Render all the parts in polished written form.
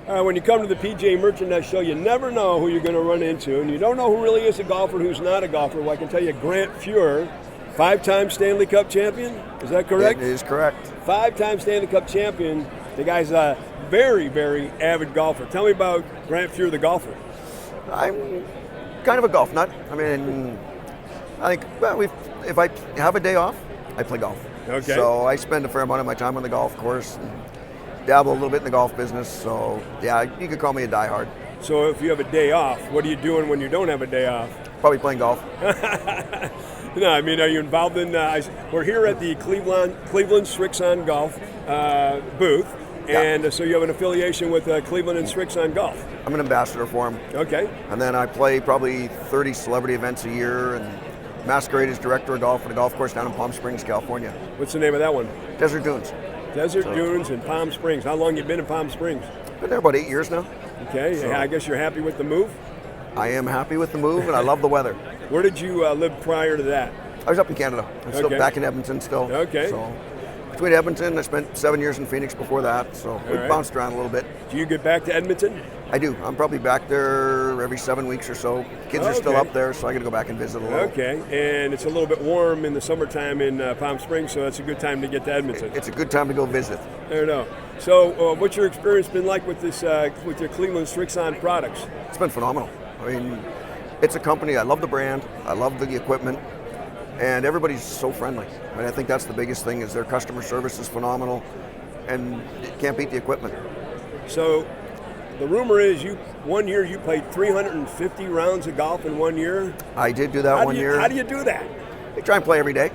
When you come to the PGA Merchandise Show, you never know who you're going to run into, and you don't know who really is a golfer and who's not a golfer. Well, I can tell you Grant Fuhr, 5-time Stanley Cup champion. Is that correct? It is correct. 5-time Stanley Cup champion. The guy's a very, very avid golfer. Tell me about Grant Fuhr, the golfer. I'm kind of a golf nut. I mean, I think if I have a day off, I play golf. Okay. So I spend a fair amount of my time on the golf course and dabble a little bit in the golf business. So yeah, you could call me a diehard. So if you have a day off, what are you doing when you don't have a day off? Probably playing golf. No, I mean, are you involved in? We're here at the Cleveland Strixon Golf booth, and so you have an affiliation with Cleveland and Strixon Golf. I'm an ambassador for them. Okay. And then I play probably 30 celebrity events a year and masquerade as director of golf at a golf course down in Palm Springs, California. What's the name of that one? Desert Dunes. Desert Dunes in Palm Springs. How long you been in Palm Springs? Been there about 8 years now. Okay. So, I guess you're happy with the move? I am happy with the move, and I love the weather. Where did you live prior to that? I was up in Canada. I'm still back in Edmonton still. Okay. So between Edmonton, I spent 7 years in Phoenix before that, so we bounced around a little bit. Do you get back to Edmonton? I do. I'm probably back there every 7 weeks or so. Kids are still up there, so I got to go back and visit a little. Okay, and it's a little bit warm in the summertime in Palm Springs, so that's a good time to get to Edmonton. It's a good time to go visit. I don't know. So what's your experience been like with this, with your Cleveland Strixon products? It's been phenomenal. I mean, it's a company. I love the brand. I love the equipment. And everybody's so friendly. I mean, I think that's the biggest thing is their customer service is phenomenal, and you can't beat the equipment. So the rumor is one year you played 350 rounds of golf in 1 year. I did do that one year. How do you do that? We try and play every day.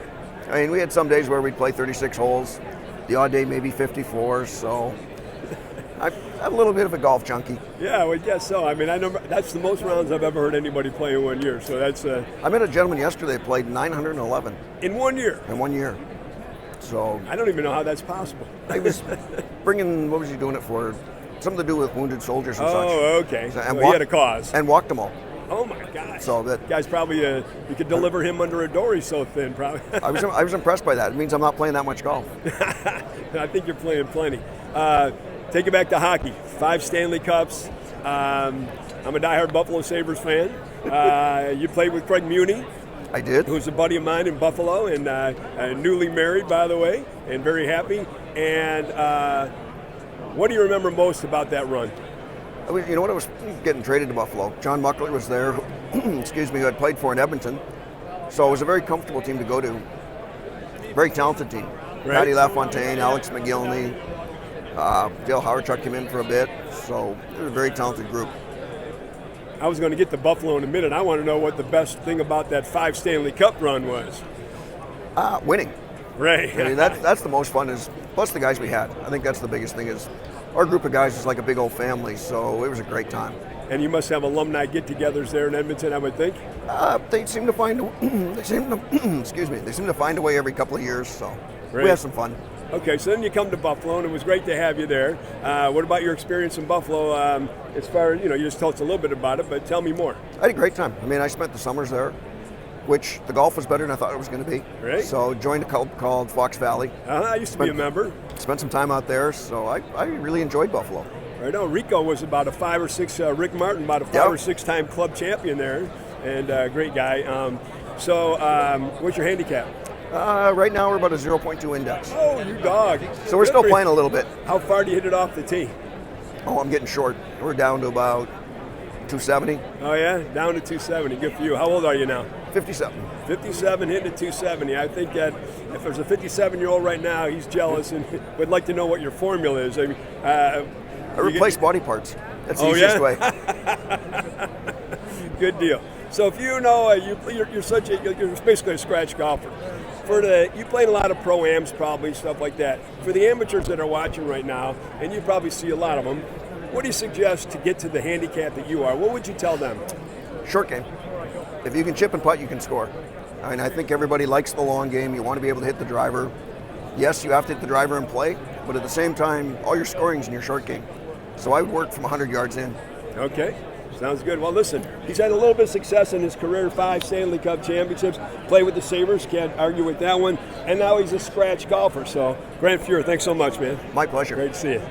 I mean, we had some days where we'd play 36 holes. The odd day maybe 54, so I'm a little bit of a golf junkie. Yeah, well, I guess so. I mean, I know that's the most rounds I've ever heard anybody play in 1 year. So that's. I met a gentleman yesterday that played 911 in 1 year. In 1 year. So I don't even know how that's possible. I was bringing. What was he doing it for? Something to do with wounded soldiers and such. Oh, okay. So he had a cause. And walked them all. Oh my gosh! So that guy's probably you could deliver him under a door. He's so thin, probably. I was impressed by that. It means I'm not playing that much golf. I think you're playing plenty. Take it back to hockey. 5 Stanley Cups. I'm a diehard Buffalo Sabres fan. You played with Craig Muni. I did. Who's a buddy of mine in Buffalo, and newly married, by the way, and very happy. And what do you remember most about that run? You know what? I was getting traded to Buffalo. John Muckler was there, excuse me, who had played for in Edmonton. So it was a very comfortable team to go to. Very talented team. Right. Patty LaFontaine, Alex McGillney, Dale Howardchuk came in for a bit. So it was a very talented group. I was going to get to Buffalo in a minute. I want to know what the best thing about that 5 Stanley Cup run was. Winning. Right. I mean, that's the most fun, plus the guys we had. I think that's the biggest thing is our group of guys is like a big old family, so it was a great time. And you must have alumni get-togethers there in Edmonton, I would think. They seem to find they seem to find a way every couple of years, so Great. We have some fun. Okay, so then you come to Buffalo, and it was great to have you there. What about your experience in Buffalo? As far as, you just told us a little bit about it, but tell me more. I had a great time. I mean, I spent the summers there, which the golf was better than I thought it was going to be. Right. So joined a club called Fox Valley. I used to be a member. Spent some time out there, so I really enjoyed Buffalo. I know Rico was about a 5 or 6. Rick Martin, about a 5 or 6 time club champion there, and great guy. What's your handicap? Right now we're about a 0.2 index. Oh, you dog! So we're still playing a little bit. How far do you hit it off the tee? Oh, I'm getting short. We're down to about 270. Oh yeah, down to 270. Good for you. How old are you now? 57. 57, hitting at 270. I think that if there's a 57-year-old right now, he's jealous and would like to know what your formula is. I replace body parts. That's the easiest way. Good deal. So if you know you're basically a scratch golfer. You played a lot of pro-ams probably, stuff like that. For the amateurs that are watching right now, and you probably see a lot of them, what do you suggest to get to the handicap that you are? What would you tell them? Short game. If you can chip and putt, you can score. I mean, I think everybody likes the long game. You want to be able to hit the driver. Yes, you have to hit the driver and play, but at the same time, all your scoring's in your short game. So I would work from 100 yards in. Okay. Sounds good. Well, listen, he's had a little bit of success in his career, 5 Stanley Cup championships, played with the Sabres, can't argue with that one, and now he's a scratch golfer. So, Grant Fuhr, thanks so much, man. My pleasure. Great to see you.